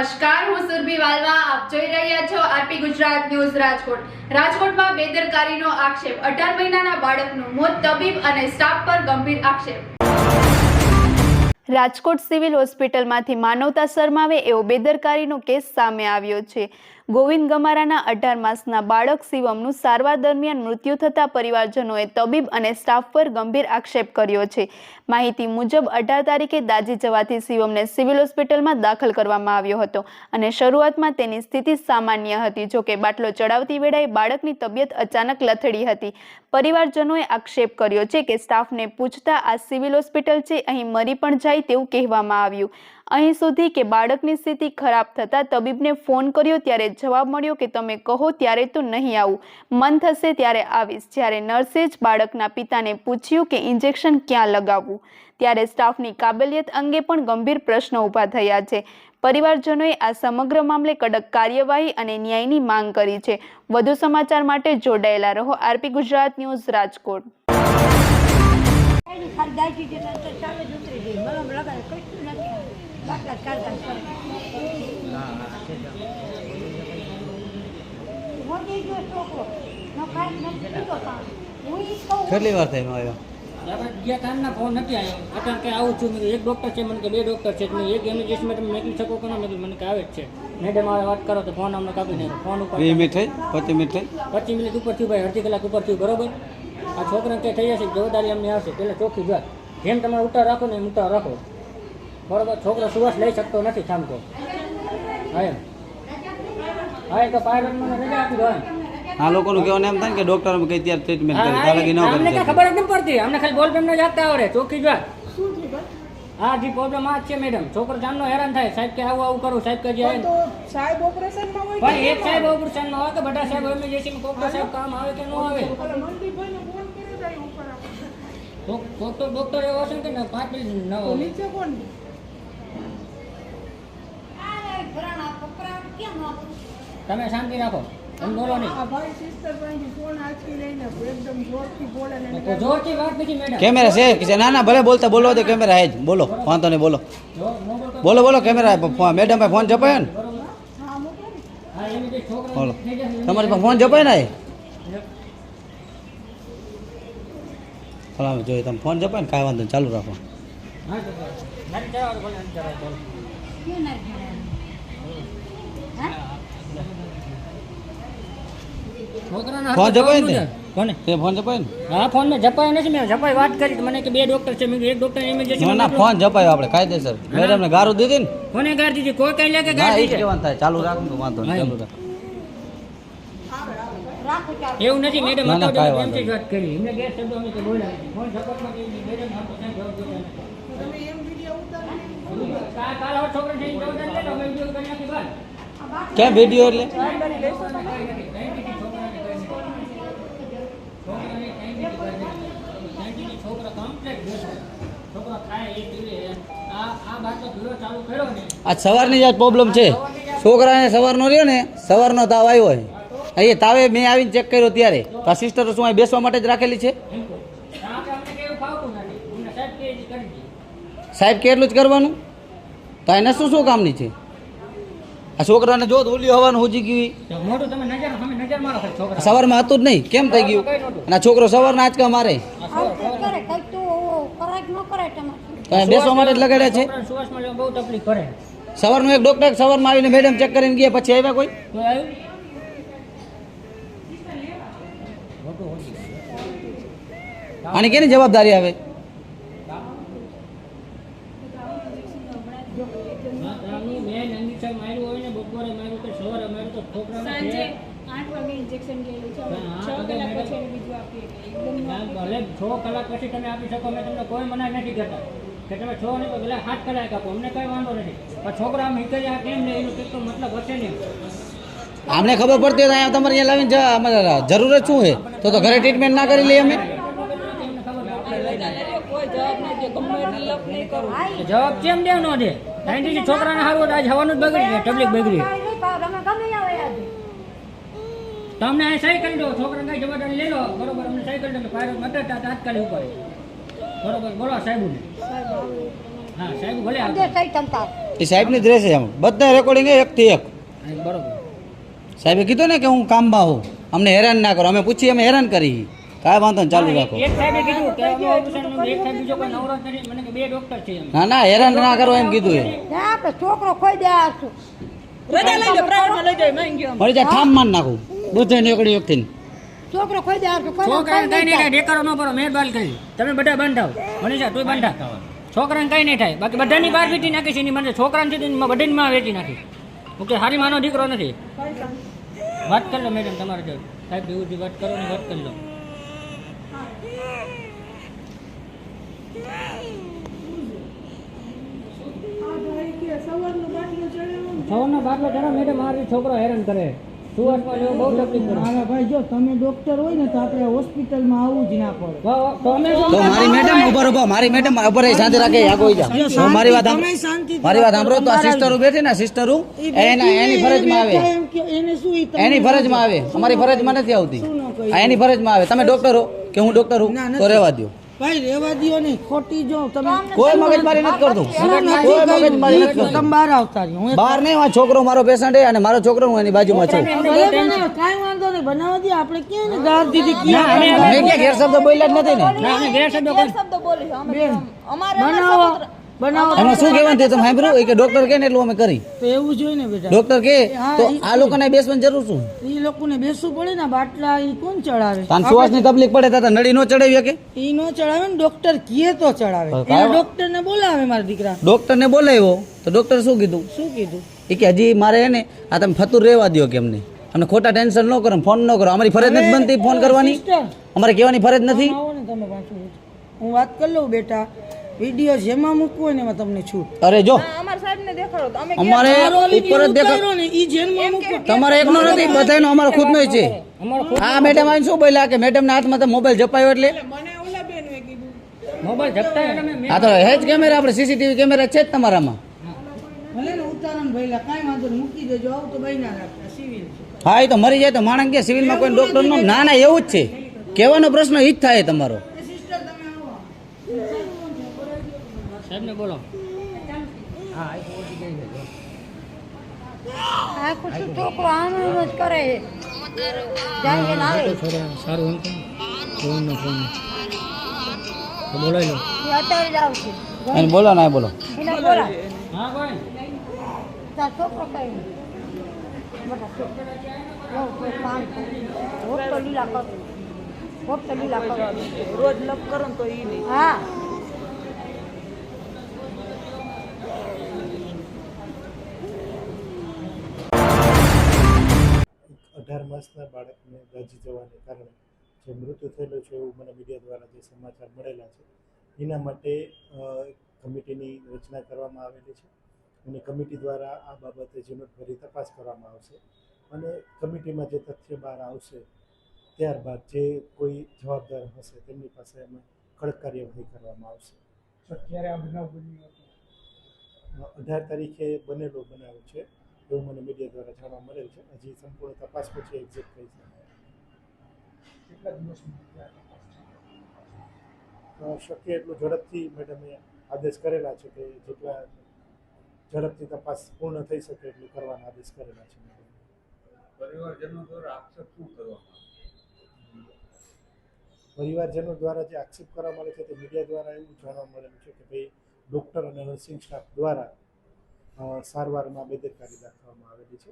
નમસ્કાર, હું સુરભી વાલવા. આપ જોઈ રહ્યા છો આરપી ગુજરાત ન્યૂઝ રાજકોટ. રાજકોટમાં બેદરકારીનો આક્ષેપ. 18 મહિનાના બાળકનું મોત, તબીબ અને સ્ટાફ પર ગંભીર આક્ષેપ. રાજકોટ સિવિલ હોસ્પિટલમાંથી માનવતા શરમાવે એવો બેદરકારીનો કેસ સામે આવ્યો છે. ગોવિંદ ગમારાના 18 માસના બાળક શિવમનું સારવાર દરમિયાન મૃત્યુ થતા પરિવારજનોએ તબીબ અને સ્ટાફ પર ગંભીર આક્ષેપ કર્યો છે. માહિતી મુજબ 18 તારીખે દાજી જવાથી શિવમને સિવિલ હોસ્પિટલમાં દાખલ કરવામાં આવ્યો હતો અને શરૂઆતમાં તેની સ્થિતિ સામાન્ય હતી. જોકે બાટલો ચડાવતી વેળાએ બાળકની તબિયત અચાનક લથડી હતી. પરિવારજનોએ આક્ષેપ કર્યો છે કે સ્ટાફને પૂછતા આ સિવિલ હોસ્પિટલ છે, અહીં મરી પણ જાય તેવું કહેવામાં આવ્યું. અહીં સુધી કે બાળકની સ્થિતિ ખરાબ થતાં તબીબને ફોન કર્યો ત્યારે જવાબ મળ્યો કે તમે કહો ત્યારે તો નહીં આવું, મન થશે ત્યારે આવીશ. જ્યારે નર્સે જ બાળકના પિતાને પૂછ્યું કે ઇન્જેક્શન ક્યાં લગાવવું, ત્યારે સ્ટાફની કાબલિયત અંગે પણ ગંભીર પ્રશ્નો ઊભા થયા છે. પરિવારજનોએ આ સમગ્ર મામલે કડક કાર્યવાહી અને ન્યાયની માંગ કરી છે. વધુ સમાચાર માટે જોડાયેલા રહો આરપી ગુજરાત ન્યૂઝ રાજકોટ. કેટલી વાર થઈને આવ્યો? ગયા કામના ફોન નથી આવ્યો. અત્યારે કે આવું છું, એક ડૉક્ટર છે, મને કે 2 ડૉક્ટર છે, એક એમર્જન્સી મેડમ મેકી શકો કે ના, મને કે આવે જ છે. મેડમ આવે વાત કરો તો ફોન અમને કાપી નાખ્યો. ફોન ઉપર 20 મિનિટ થઈ, 25 મિનિટ થઈ, 25 મિનિટ ઉપર થયું ભાઈ, અડધી કલાક ઉપર થયું. બરોબર, આ છોકરાને ક્યાં થઈ જશે, જવાબદારી અમને આવશે. પહેલાં ચોખ્ખી વાત, જેમ તમે ઉતાર રાખો ને એમ ઉતાર રાખો. બરોબર, છોકરો સુવાસ લઈ શકતો નથી થામતો. હા એમ તો પાયલોટમાં રજા આપી દો. આ લોકોનું કહેવાનું એમ થાય કે ડોક્ટર કઈ ત્યારે ટ્રીટમેન્ટ કરે, તાલાકી ન અમને કરે. ખબર જ નથી પડતી, અમને ખાલી બોલ પેન જ આપતા આવડે. ચોખ્ખી વાત. હા જી, પ્રોબ્લેમ આ જ છે મેડમ. છોકરો જામનો હેરાન થાય, સાહેબ કે આવું કરું, સાહેબ કે જે સાહેબ ઓપરેશનમાં હોય પણ એક સાહેબ ઓપરેશનમાં આવે કે બધા સાહેબ એમર્જન્સીમાં કોઈક સાહેબ કામ આવે કે ન આવે. ડોક્ટર એવો છે કે 5 મિનિટ નીચે કોણ તમે શાંતિ રાખો, તમે બોલો નહીં. આ ભાઈ સિસ્ટર પાસેથી ફોન આંચકી લઈને એકદમ જોરથી બોલે ને તો જોરથી વાત નથી મેડમ. કેમેરા છે કે ના ના ભલે બોલતા બોલો દે, કેમેરા હે જ બોલો, વાંધો નહીં, બોલો બોલો બોલો. કેમેરા મેડમ ભાઈ ફોન જપાય ને, હા એમ જે છોકરા બોલો તમારે પાસે ફોન જપાય ને. ચાલો જોઈએ, તમે ફોન જપાય ને, કાંઈ વાંધો નહીં, ચાલુ રાખો. હા તો નથી જવા બોલે, નથી જવા બોલો. ફોન જપાય ને કોને તે ફોન જપાય ને? હા ફોન મેં જપાય નથી. મેં જપાય વાત કરી તો મને કે 2 ડૉક્ટર છે, મેં એક ડૉક્ટર એમર્જન્સી ના ફોન જપાયો આપણે કાયદેસર. મેડમને ગારું દીધી ને, કોને ગાર દીધી, કોઈ કઈ લે કે ના ગાર એ જ દીધી. કહેવાનું થાય. ચાલુ રાખો તો વાંધો નહીં, ચાલુ રાખો. એવું નથી મેડમ, ના, ના, કાંઈ વાંધો એમથી જ વાત કરી. એમને ગેર શબ્દો અમે તો બોલ્યા નથી. ફોન સપોર્ટમાં કીધી મેડમ આમ તો સાહેબ જવાબ દેતા નથી. તમે એમ વિડિયો ઉતારી કાલ હવે છોકરો જઈને જવાબદારી લેતો, અમે વિડીયો કરી નાખી બાદ. ક્યાં વિડીયો એટલે આ સવારની જ પ્રોબ્લેમ છે. છોકરાને સવારનો રહ્યો ને, સવારનો તાવ આવ્યો હોય. અહીંયા તાવે મેં આવીને ચેક કર્યો ત્યારે તો આ સિસ્ટર શું અહીં બેસવા માટે જ રાખેલી છે? સાહેબ કે એટલું જ કરવાનું? તો એને શું કામની છે? આ છોકરાને જો ઓલી હવાનું હોજી ગયું. મોટું તમે નજર મારો છોકરા સવારમાં હતું જ નહીં, કેમ થઈ ગયું? અને આ છોકરો સવારના આંચકા મારે, બેસવા માટે જ લગાડ્યા છે. સુવાસમાં બહુ તકલીફ કરે. સવારનું એક ડોક્ટર સવારમાં આવીને મેડમ ચેક કરીને ગયા, પછી આવ્યા કોઈ? કોઈ આવ્યું? આની કેની જવાબદારી આવે? ભલે 6 કલાક પછી તમે આપી શકો, અમે તમને કોઈ મનાઈ નથી કરતા કે તમે 6 નહીં તો ભલે 7 કલાક આપો, અમને કઈ વાંધો નથી. પણ છોકરા આમ હિકરી આ કેમ લે એનો કેટલો મતલબ હશે નહીં. આમને ખબર પડતી હોય તો અહીંયા તમારે અહીંયા લાવીને અમારે જરૂર જ શું છે? તો ઘરે ટ્રીટમેન્ટ ના કરી લઈએ અમે? જવાબ કેમ દે ન દે? છોકરાને સારું આજ હવાનું જ બગડી જાય, તબલીગ બગડી. તમને અહીં સહી કરી દો, છોકરાને કઈ જવાબદારી લઈ લો. બરોબર, અમને સહી કરી દો, પાયરોટ મટે તાત્કાલિક ઉપર. બરોબર, બોલો સાહેબ. હા સાહેબ ભલે એ સાહેબની જ રહેશે એમ બધા રેકોર્ડિંગ એકથી એક બરોબર. સાહેબે કીધું ને કે હું કામમાં હોઉં અમને હેરાન ના કરો અમે પૂછીએ અમે હેરાન કરી કાંઈ વાંધો ને ચાલુ રાખો એક સાહેબે કીધું કે અમે ઓપરેશનનું એક સાહેબ બીજો કોઈ નવરો જ નથી, મને કે 2 ડોક્ટર છે એમ. ના ના હેરાન ના કરો એમ કીધું એ ત્યાં આપણે છોકરો ખોઈ દે આશું મળી જાય ઠામ માન નાખું બધે નીકળી એકથી છોકરો ખોઈ દે આશું છોકરાને કઈ નહીં થાય, ઢેકારો ન પડો, મહેરબાની કરી તમે બધા બંધાવ. મનીષા તું બંધા, છોકરાને કઈ નહીં થાય. બાકી બધાની બહાર વેચી નાખી છે એની મને છોકરાને બધાની માં વેચી નાખી. ઓકે હારી માનો દીકરો નથી. વાત કરી લો મેડમ તમારે જો સાહેબ જેવું વાત કરો ને વાત કરી લો. સવારનો બાટલો ચડાવો મેડમ, મારી છોકરો હેરાન કરે. સુવાસમાં લેવો બહુ તકલીફ પડે. મારા ભાઈ જો તમે ડોક્ટર હોય ને તો આપણે હોસ્પિટલમાં આવવું જ ના પડે વાહ, વાહ. તો અમે તો મારી મેડમ ઉભા મારી મેડમ ઉપર શાંતિ રાખે આગળ જા તો મારી વાત તમે શાંતિ મારી વાત સાંભળો તો આ સિસ્ટરો બેઠી ને સિસ્ટરો એની ફરજમાં આવે એમ કે એને શું ઈ તમને એની ફરજમાં આવે અમારી ફરજમાં નથી આવતી શું ન કહ્યું? આ એની ફરજમાં આવે તમે ડોક્ટર હો કે હું ડોક્ટર હું ના, તો નથી. રહેવા દો ભાઈ રેવા દ્યો નહીં ખોટી જો તમે કોઈ મગજમારી નથી કરતું કોઈ મગજમારી નથી તમે કરતું બહાર આવતા રહ્યો હું બહાર નહીં આ છોકરો મારો પેશન્ટ અને મારો છોકરો હું એની બાજુમાં છું ભલે બનાવો કાંઈ વાંધો નહીં બનાવવા દે આપણે ક્યાં ને ગાળ દીધી ક્યાં મેં ક્યાં ગેરશબ્દ બોલ્યા જ નથી ને ના અમે ગેરશબ્દ કોઈ બેન બનાવો બનાવો એમાં શું કહેવાનું તે તમે સાંભળ્યું એ કે ડોક્ટર કે ને એટલું અમે કરી તો એવું જોઈએ ને બેટા ડોક્ટર કે તો આ લોકોને બેસવાની જરૂર શું એ લોકોને બેસવું પડે ને બાટલા એ કોણ ચડાવે તાન સુવાસની તકલીફ પડે તો નડી નો ચડાવી કે ઈ નો ચડાવે ને ડોક્ટર કીએ તો ચડાવે એને ડોક્ટર ને બોલાવે મારા દીકરા ડોક્ટરને બોલાવ્યો તો ડોક્ટર શું કીધું શું કીધું એ કે હજી મારે હે ને આ તમે ફતુર રહેવા દો કે અમને અમને ખોટા ટેન્શન ન કરો ફોન ન કરો અમારી ફરજ નથી બનતી ફોન કરવાની સિસ્ટર અમારે કહેવાની ફરજ નથી આવો ને તમે પાછું હું વાત કરી લઉં બેટા વિડીયો જેમાં મૂકવો હોય ને એમાં તમને છૂટ અરે જો અમારે ઉપર જ દેખો ઉતારો ને ઈ જેલમાં મૂકો તમારે એકનો નથી બધાનો અમારો ખુદનો છે આ મેડમ આવીને શું બોલ્યા કે મેડમના હાથમાં તો મોબાઈલ જપાયો એટલે મોબાઈલ ઝપટા એટલે મેં આ તો હેજ કેમેરા આપણે સીસીટીવી કેમેરા છે જ તમારામાં ભલે ને ઉતારો ને ભઈલા કાંઈ વાંધો નહીં મૂકી દેજો આવું તો ભાઈ ના રાખતા સિવિલ છે હા એ તો મરી જાય તો માણસ કે સિવિલમાં કોઈ ડોક્ટર નો ના ના એવું જ છે કહેવાનો પ્રશ્ન ઈ જ થાય તમારો સાહેબને બોલો. આખું શું છોકરો આમ જ કરે જાય ને આવે સારું એમ ફોનનો ફોન તો બોલાવી લો. એ અત્યારે જ આવશે એને બોલો ના બોલો એને બોલા હા ભાઈ તાર છોકરો કઈ મોટા છોકરો હોટ તો લીલા કરો હોટ તો લીલા કરો રોજ લપ કરો ને તો ઈ નહીં હા 18 માસના બાળકને દાઝી જવાને કારણે જે મૃત્યુ થયેલું છે એવું મને મીડિયા દ્વારા જે સમાચાર મળેલા છે એના માટે કમિટીની રચના કરવામાં આવેલી છે અને કમિટી દ્વારા આ બાબતે ઝીણવટભરી તપાસ કરવામાં આવશે અને કમિટીમાં જે તથ્ય બહાર આવશે ત્યારબાદ જે કોઈ જવાબદાર હશે તેમની પાસે અમે કડક કાર્યવાહી કરવામાં આવશે. અત્યારે આ બનાવ બન્યો હતો 18 તારીખે બનેલો બનાવ છે એવું મને મીડિયા દ્વારા જાણવા મળેલ છે. હજી સંપૂર્ણ તપાસ પછી એક્ઝેક્ટ કહી શકાય. કેટલા દિવસમાં શક્ય એટલું ઝડપથી મેડમે આદેશ કરેલા છે કે જેટલા ઝડપથી તપાસ પૂર્ણ થઈ શકે એટલું કરવાના આદેશ કરેલા છે. પરિવારજનો દ્વારા આક્ષેપ શું કરવામાં પરિવારજનો દ્વારા જે આક્ષેપ કરવામાં આવે છે તે મીડિયા દ્વારા એવું જાણવા મળેલું છે કે ભાઈ ડૉક્ટર અને નર્સિંગ સ્ટાફ દ્વારા સારવારમાં બેદરકારી દાખવવામાં આવેલી છે.